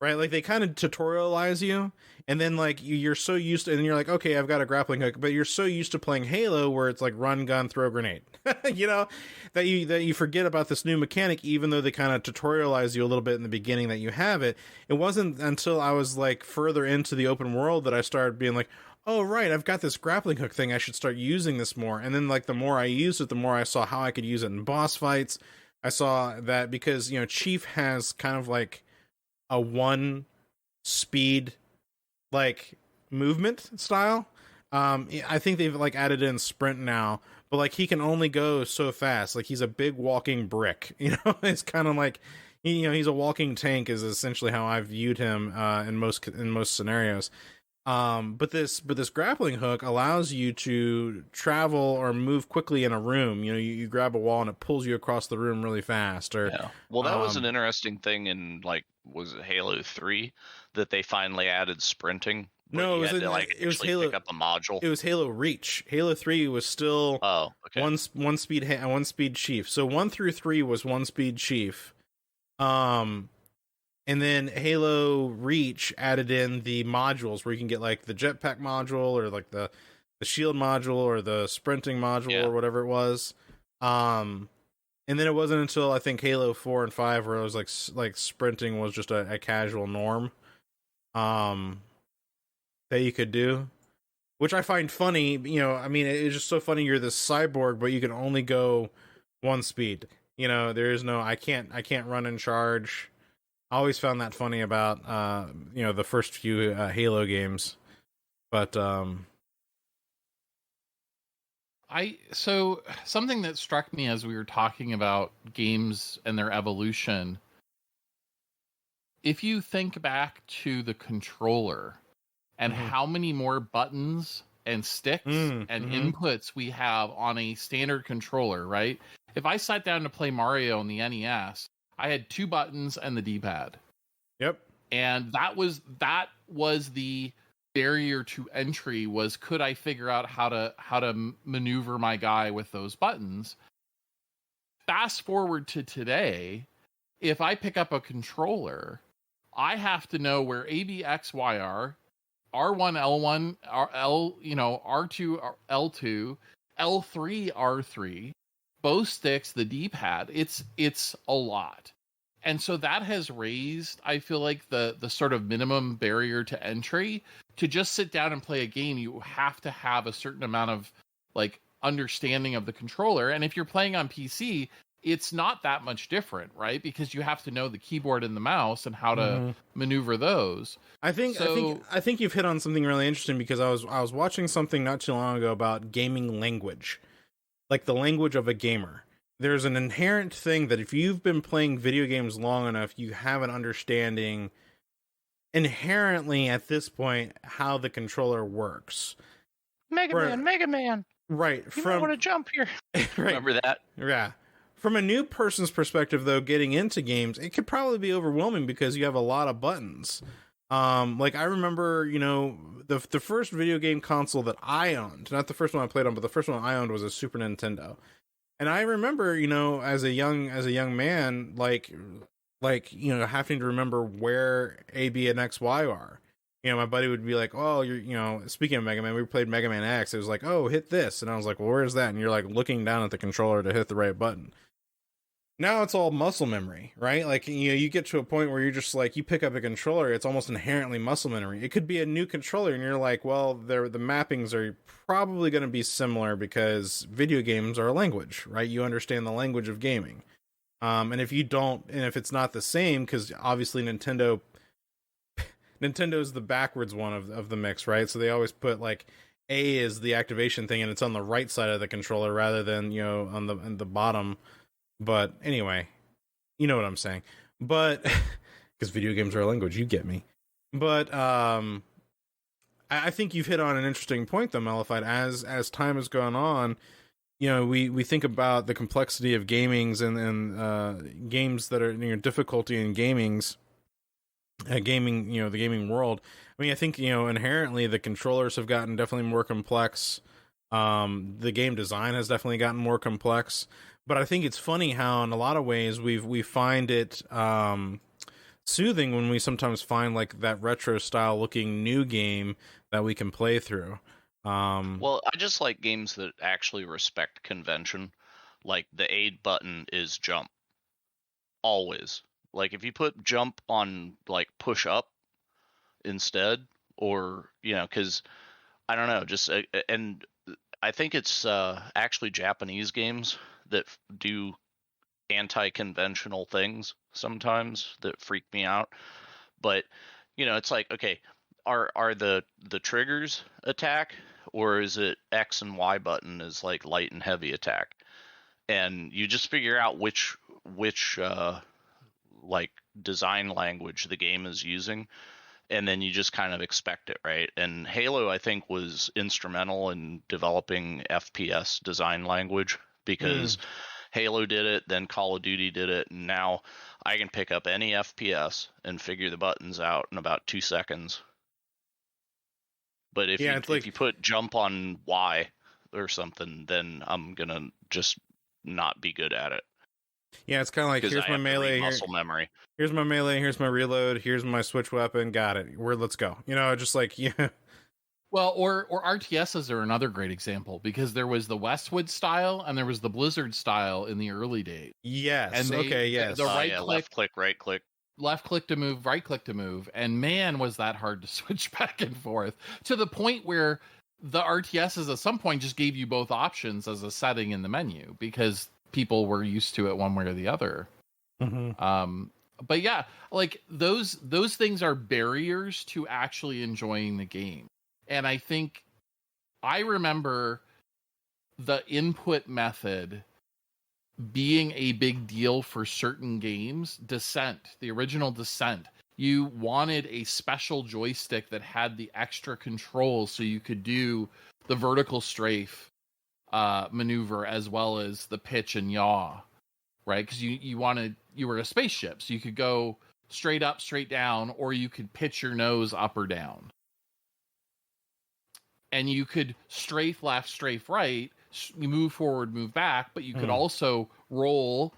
Right, like they kind of tutorialize you, and then like you're so used to, and you're like, okay, I've got a grappling hook, but you're so used to playing Halo where it's like run, gun, throw, grenade, that you forget about this new mechanic, even though they kind of tutorialize you a little bit in the beginning that you have it. It wasn't until I was like further into the open world that I started being like, oh right, I've got this grappling hook thing, I should start using this more. And then like the more I used it, the more I saw how I could use it in boss fights. I saw that because Chief has kind of like a one speed like movement style. I think they've like added in sprint now, but like he can only go so fast. Like he's a big walking brick, it's kind of like, he's a walking tank is essentially how I viewed him in most scenarios. But this grappling hook allows you to travel or move quickly in a room. You grab a wall and it pulls you across the room really fast. Or well, that was an interesting thing in like, was it Halo 3 that they finally added sprinting? No, it was Halo. Pick up a module. It was Halo Reach. Halo 3 was still one speed Chief. So 1 through 3 was 1 speed Chief. And then Halo Reach added in the modules where you can get like the jetpack module, or like the shield module, or the sprinting module, or whatever it was. And then it wasn't until I think Halo 4 and 5 where it was like sprinting was just a casual norm that you could do, which I find funny. I mean, it's just so funny. You're this cyborg, but you can only go 1 speed. There is no, I can't run and charge. I always found that funny about the first few Halo games, but So something that struck me as we were talking about games and their evolution, if you think back to the controller and how many more buttons and sticks and inputs we have on a standard controller, right? If I sat down to play Mario on the NES, I had 2 buttons and the D-pad. Yep. And that was the barrier to entry, was could I figure out how to maneuver my guy with those buttons. Fast forward to today, if I pick up a controller, I have to know where A, B, X, Y are, R1, L1, L, R2, L2, L3, R3, both sticks, the D-pad. It's a lot. And so that has raised, I feel like, the sort of minimum barrier to entry. To just sit down and play a game, you have to have a certain amount of like understanding of the controller. And if you're playing on PC, it's not that much different, right? Because you have to know the keyboard and the mouse and how to maneuver those. I think you've hit on something really interesting, because I was watching something not too long ago about gaming language, like the language of a gamer. There's an inherent thing that if you've been playing video games long enough, you have an understanding inherently at this point how the controller works. Mega Man. Right. You might want to jump here. Right. Remember that? Yeah. From a new person's perspective, though, getting into games, it could probably be overwhelming because you have a lot of buttons. Like I remember, the first video game console that I owned, not the first one I played on, but the first one I owned was a Super Nintendo. And I remember, as a young man, like having to remember where A, B, and X, Y are. My buddy would be like, "Oh, you're, speaking of Mega Man, we played Mega Man X. It was like, oh, hit this," and I was like, "Well, where's that?" And you're like looking down at the controller to hit the right button. Now it's all muscle memory, right? Like, you get to a point where you're just like, you pick up a controller, it's almost inherently muscle memory. It could be a new controller, and you're like, well, the mappings are probably going to be similar because video games are a language, right? You understand the language of gaming. And if you don't, and if it's not the same, because obviously Nintendo's the backwards one of the mix, right? So they always put like A is the activation thing, and it's on the right side of the controller rather than on the bottom. But anyway, you know what I'm saying. But because video games are a language, you get me. But I think you've hit on an interesting point, though, Mellified. As time has gone on, we think about the complexity of gamings and games that are difficulty in gaming, the gaming world. I mean, I think inherently the controllers have gotten definitely more complex. The game design has definitely gotten more complex. But I think it's funny how, in a lot of ways, we find it soothing when we sometimes find like that retro style looking new game that we can play through. Well, I just like games that actually respect convention. Like the A button is jump. Always. Like if you put jump on like push up instead, or, because I don't know, just, and I think it's actually Japanese games that do anti-conventional things sometimes that freak me out. But it's like, okay, are the triggers attack, or is it X and Y button is like light and heavy attack? And you just figure out which like design language the game is using, and then you just kind of expect it, right? And Halo, I think, was instrumental in developing FPS design language, because Halo did it, then Call of Duty did it, and now I can pick up any FPS and figure the buttons out in about 2 seconds. But if you put jump on Y or something, then I'm gonna just not be good at it. Yeah, it's kind of like, here's my melee, muscle memory. Here's my melee, here's my reload, here's my switch weapon, got it. Let's go. Just like, yeah. Well, or RTSs are another great example, because there was the Westwood style and there was the Blizzard style in the early days. Yes. And yes. The right click, left click, right click. Left click to move, right click to move. And man, was that hard to switch back and forth, to the point where the RTSs at some point just gave you both options as a setting in the menu, because people were used to it one way or the other. But yeah, like those things are barriers to actually enjoying the game. And I think I remember the input method being a big deal for certain games. Descent, the original Descent, you wanted a special joystick that had the extra controls so you could do the vertical strafe maneuver as well as the pitch and yaw, right? Because you were a spaceship, so you could go straight up, straight down, or you could pitch your nose up or down. And you could strafe left, strafe right, move forward, move back, but you could also roll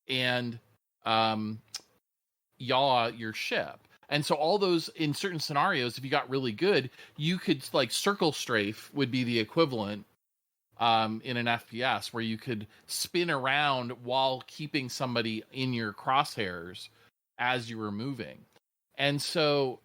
and yaw your ship. And so all those, in certain scenarios, if you got really good, you could, like, circle strafe would be the equivalent in an FPS, where you could spin around while keeping somebody in your crosshairs as you were moving. And so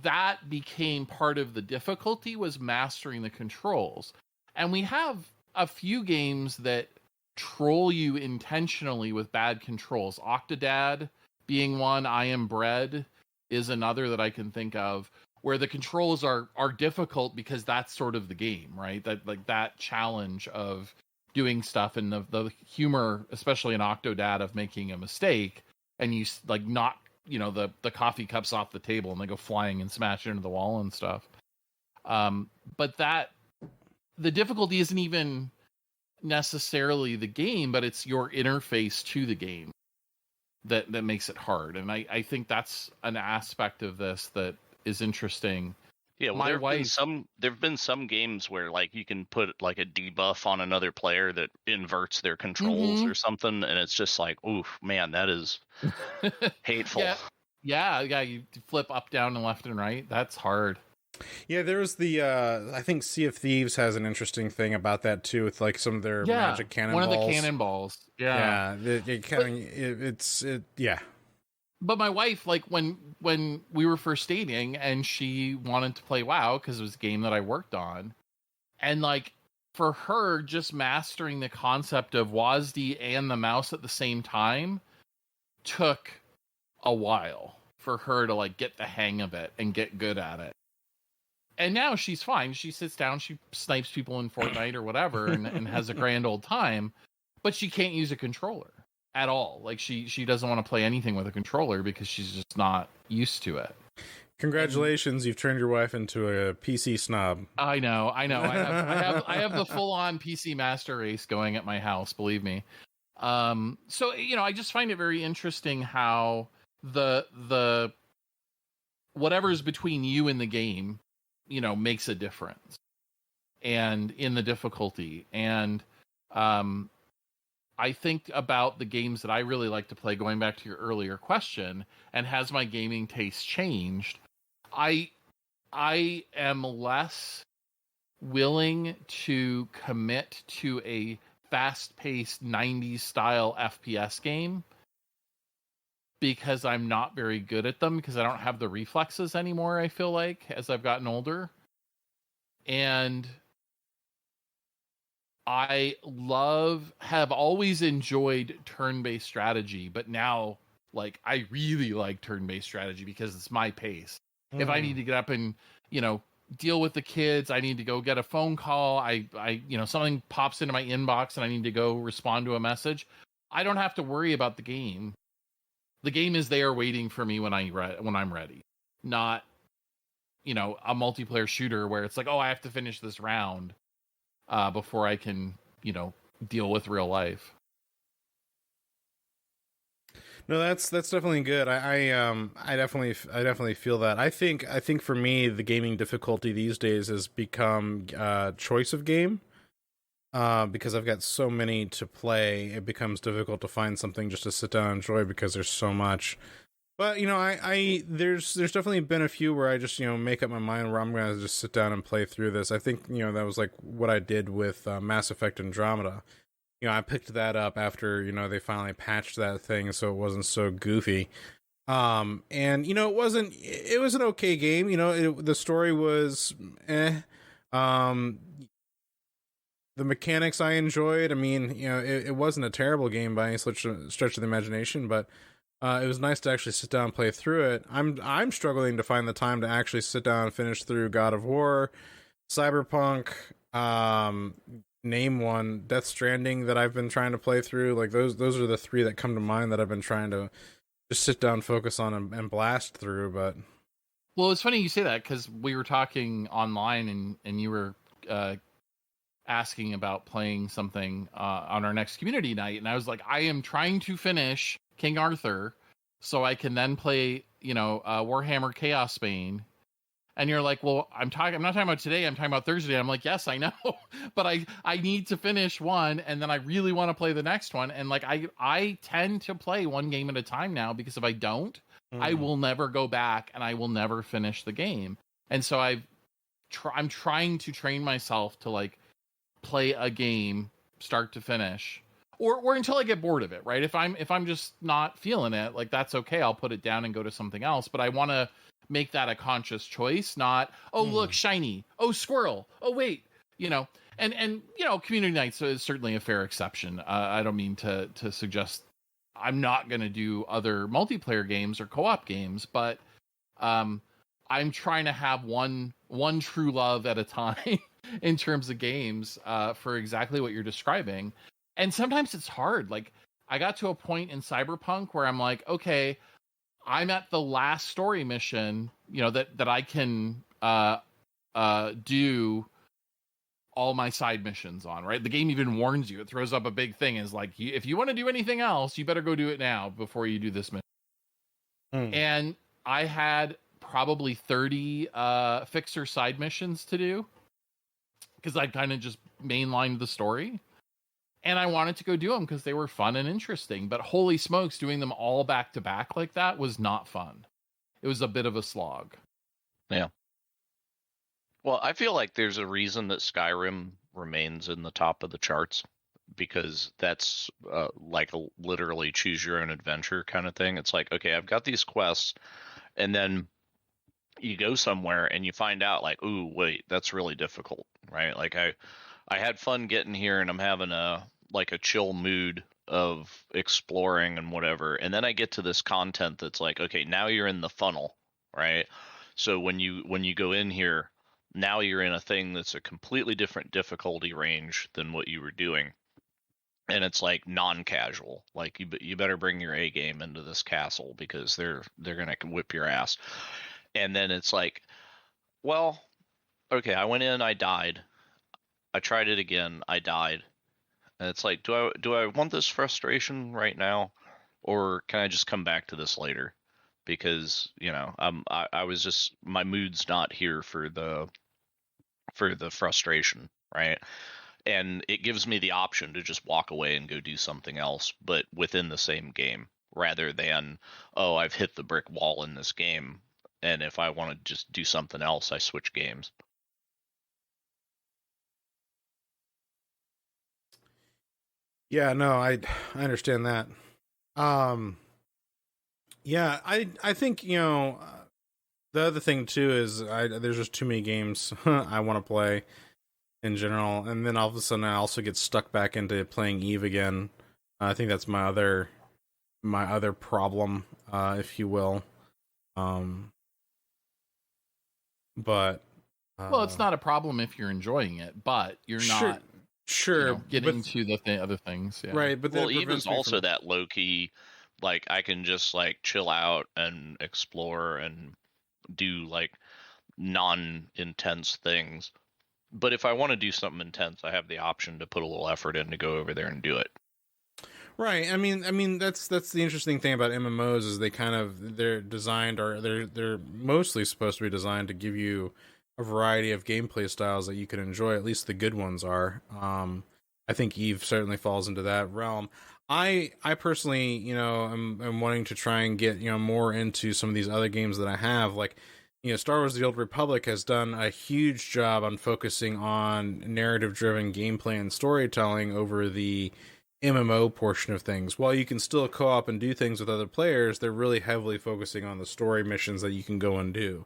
that became part of the difficulty, was mastering the controls. And we have a few games that troll you intentionally with bad controls. Octodad being one, I Am Bread is another that I can think of, where the controls are difficult because that's sort of the game, right? That, like, that challenge of doing stuff, and the humor, especially in Octodad, of making a mistake and you, like, knock, you know, the coffee cups off the table and they go flying and smash into the wall and stuff. But that, the difficulty isn't even necessarily the game, but it's your interface to the game that makes it hard. And I think that's an aspect of this that is interesting. Yeah, well, there've been some games where, like, you can put, like, a debuff on another player that inverts their controls or something, and it's just like, oof, man, that is hateful. Yeah, you flip up, down, and left and right. That's hard. Yeah, there's the I think Sea of Thieves has an interesting thing about that too, with, like, some of their magic cannonballs. One of the cannonballs. Yeah. Yeah. But my wife, like, when we were first dating and she wanted to play WoW because it was a game that I worked on, and, like, for her, just mastering the concept of WASD and the mouse at the same time took a while for her to, like, get the hang of it and get good at it. And now she's fine. She sits down, she snipes people in Fortnite or whatever and has a grand old time, but she can't use a controller at all. Like, she doesn't want to play anything with a controller because she's just not used to it. Congratulations, you've turned your wife into a PC snob. I know. I have the full-on PC master race going at my house, believe me. So, you know, I just find it very interesting how the whatever's between you and the game, you know, makes a difference, and in the difficulty. And I think about the games that I really like to play, going back to your earlier question, and has my gaming taste changed? I am less willing to commit to a fast-paced 90s style FPS game because I'm not very good at them, because I don't have the reflexes anymore, I feel like, as I've gotten older. And I have always enjoyed turn-based strategy, but now, like, I really like turn-based strategy because it's my pace. If I need to get up and, you know, deal with the kids, I need to go get a phone call, I you know, something pops into my inbox and I need to go respond to a message, I don't have to worry about the game. The game is there waiting for me when I'm ready. Not, you know, a multiplayer shooter where it's like, oh, I have to finish this round before I can, you know, deal with real life. No, that's definitely good. I definitely feel that. I think for me, the gaming difficulty these days has become choice of game. Because I've got so many to play, it becomes difficult to find something just to sit down and enjoy because there's so much. But, you know, there's definitely been a few where I just, you know, make up my mind where I'm going to just sit down and play through this. I think, you know, that was like what I did with Mass Effect Andromeda. You know, I picked that up after, you know, they finally patched that thing so it wasn't so goofy. And, you know, it was an okay game. You know, the story was the mechanics I enjoyed. I mean, you know, it wasn't a terrible game by any stretch of the imagination, but it was nice to actually sit down and play through it. I'm struggling to find the time to actually sit down and finish through God of War, Cyberpunk, name one, Death Stranding that I've been trying to play through. Like those are the three that come to mind that I've been trying to just sit down, focus on, and blast through. But Well, it's funny you say that because we were talking online and you were asking about playing something on our next community night, and I was like, I am trying to finish King Arthur so I can then play, Warhammer Chaos Bane. And you're like, well, I'm not talking about today, I'm talking about Thursday. I'm like, yes, I know, but I need to finish one, and then I really want to play the next one. And like, I tend to play one game at a time now, because if I don't, I will never go back and I will never finish the game. And so I'm trying to train myself to like play a game start to finish, or until I get bored of it, right? If I'm just not feeling it, like, that's okay, I'll put it down and go to something else. But I want to make that a conscious choice, not, oh, look, shiny, oh, squirrel, oh, wait, and community nights is certainly a fair exception. I don't mean to suggest I'm not going to do other multiplayer games or co-op games, but I'm trying to have one true love at a time in terms of games, for exactly what you're describing. And sometimes it's hard. Like, I got to a point in Cyberpunk where I'm like, okay, I'm at the last story mission, that I can do all my side missions on, right? The game even warns you. It throws up a big thing, is like, if you want to do anything else, you better go do it now before you do this mission. And I had probably 30 fixer side missions to do, because I kind of just mainlined the story. And I wanted to go do them because they were fun and interesting. But holy smokes, doing them all back to back like that was not fun. It was a bit of a slog. Yeah. Well, I feel like there's a reason that Skyrim remains in the top of the charts, because that's like a literally choose your own adventure kind of thing. It's like, okay, I've got these quests, and then you go somewhere and you find out, like, ooh, wait, that's really difficult, right? Like, I had fun getting here, and I'm having a chill mood of exploring and whatever, and then I get to this content that's like, okay, now you're in the funnel, right? So when you go in here, now you're in a thing that's a completely different difficulty range than what you were doing, and it's like non-casual. Like, you better bring your A game into this castle, because they're gonna whip your ass. And then it's like, well, okay, I went in, I died. I tried it again, I died. And it's like, do I want this frustration right now, or can I just come back to this later? Because, I was just, my mood's not here for the frustration, right? And it gives me the option to just walk away and go do something else, but within the same game, rather than, oh, I've hit the brick wall in this game, and if I want to just do something else, I switch games. yeah, no, I understand that. Yeah, I think, the other thing too is there's just too many games I want to play in general, and then all of a sudden I also get stuck back into playing Eve again. I think that's my other problem, if you will. But Well, it's not a problem if you're enjoying it, but you're not sure getting to the other things. Yeah. Right, but Well, Even's also that low key, like, I can just like chill out and explore and do like non-intense things. But if I want to do something intense, I have the option to put a little effort in to go over there and do it. Right. I mean that's the interesting thing about MMOs is they're designed, or they're mostly supposed to be designed to give you a variety of gameplay styles that you can enjoy. At least the good ones are. I think Eve certainly falls into that realm. I personally, am wanting to try and get, more into some of these other games that I have. Like, Star Wars The Old Republic has done a huge job on focusing on narrative-driven gameplay and storytelling over the MMO portion of things. While you can still co-op and do things with other players, they're really heavily focusing on the story missions that you can go and do.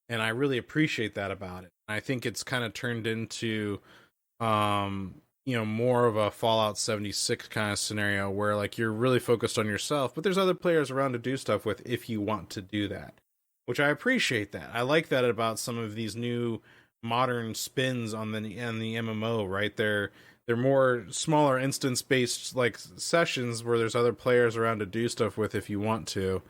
And I really appreciate that about it. I think it's kind of turned into, more of a Fallout 76 kind of scenario where, like, you're really focused on yourself, but there's other players around to do stuff with if you want to do that, which I appreciate that. I like that about some of these new modern spins on the MMO, right? They're they're more smaller instance based like sessions where there's other players around to do stuff with if you want to.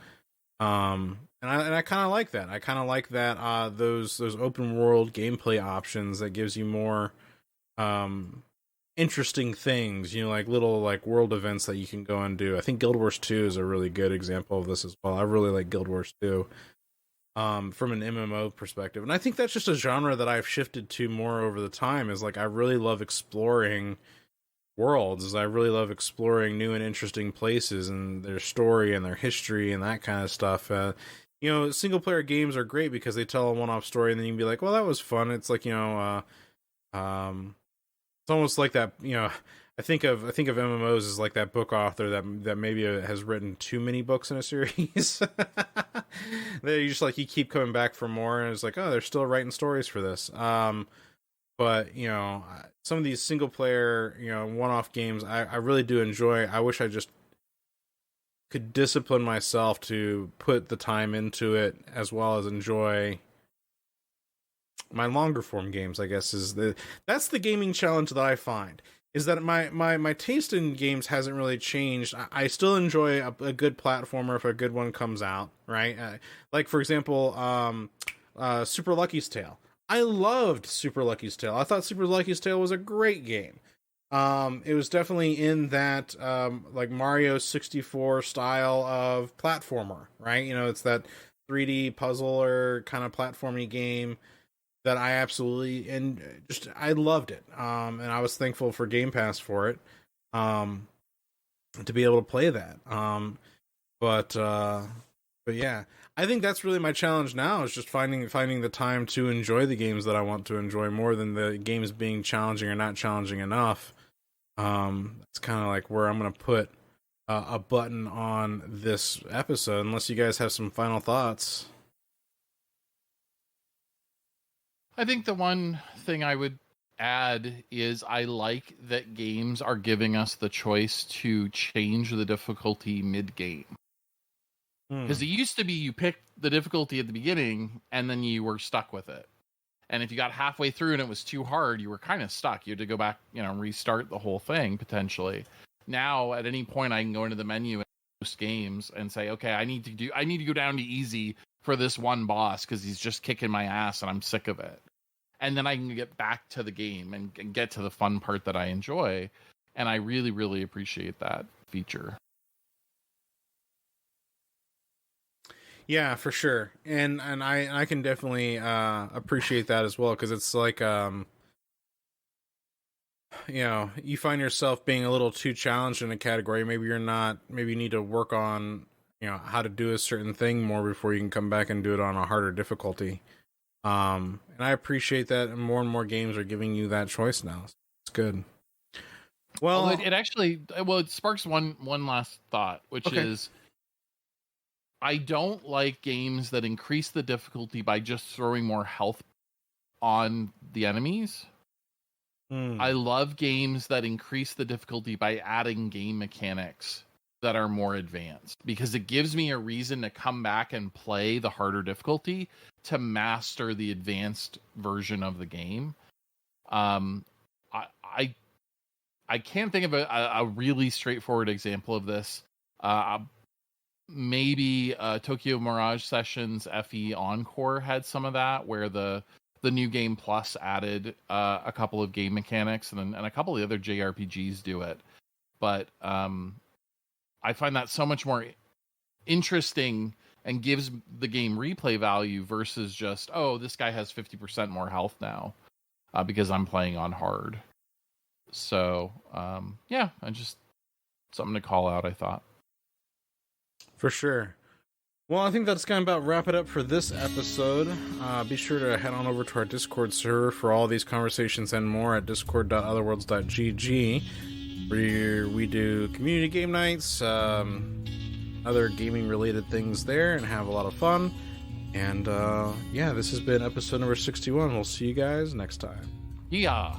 And I kind of like that. I kind of like that those open world gameplay options that gives you more interesting things, you know, like little like world events that you can go and do. I think Guild Wars 2 is a really good example of this as well. I really like Guild Wars 2 from an MMO perspective. And I think that's just a genre that I've shifted to more over the time, is like I really love exploring worlds, is I really love exploring new and interesting places and their story and their history and that kind of stuff. You know, single player games are great because they tell a one-off story and then you can be like, well, that was fun. It's like, you know, it's almost like that, you know, I think of MMOs as like that book author that maybe has written too many books in a series. They just like, you keep coming back for more, and it's like, oh, they're still writing stories for this. But you know, some of these single player, you know, one-off games, I really do enjoy. I wish I just could discipline myself to put the time into it, as well as enjoy my longer form games, I guess that's the gaming challenge that I find, is that my taste in games hasn't really changed. I still enjoy a good platformer if a good one comes out, right? Like for example, Super Lucky's Tale. I loved Super Lucky's Tale. I thought Super Lucky's Tale was a great game. It was definitely in that like Mario 64 style of platformer, right? You know, it's that 3D puzzler kind of platformy game that I absolutely, and just I loved it. And I was thankful for Game Pass for it, to be able to play that. But yeah, I think that's really my challenge now, is just finding the time to enjoy the games that I want to enjoy, more than the games being challenging or not challenging enough. It's kind of like where I'm going to put a button on this episode, unless you guys have some final thoughts. I think the one thing I would add is I like that games are giving us the choice to change the difficulty mid-game. Because it used to be you picked the difficulty at the beginning and then you were stuck with it. And if you got halfway through and it was too hard, you were kind of stuck. You had to go back, you know, restart the whole thing potentially. Now, at any point, I can go into the menu in most games and say, okay, I need to go down to easy for this one boss because he's just kicking my ass and I'm sick of it. And then I can get back to the game and get to the fun part that I enjoy. And I really, really appreciate that feature. Yeah, for sure. And I can definitely appreciate that as well, because it's like, you know, you find yourself being a little too challenged in a category. Maybe you need to work on, you know, how to do a certain thing more before you can come back and do it on a harder difficulty. And I appreciate that, and more games are giving you that choice now. It's good. Well, it sparks one last thought, which is, I don't like games that increase the difficulty by just throwing more health on the enemies. I love games that increase the difficulty by adding game mechanics that are more advanced, because it gives me a reason to come back and play the harder difficulty to master the advanced version of the game. I can't think of a really straightforward example of this. Maybe Tokyo Mirage Sessions FE Encore had some of that, where the New Game Plus added a couple of game mechanics, and a couple of the other JRPGs do it. But I find that so much more interesting and gives the game replay value versus just, oh, this guy has 50% more health now because I'm playing on hard. So, yeah, just something to call out, I thought. For sure. Well, I think that's going to about wrap it up for this episode. Be sure to head on over to our Discord server for all these conversations and more at discord.otherworlds.gg, where we do community game nights, other gaming related things there, and have a lot of fun. And yeah, this has been episode number 61. We'll see you guys next time. Yeah.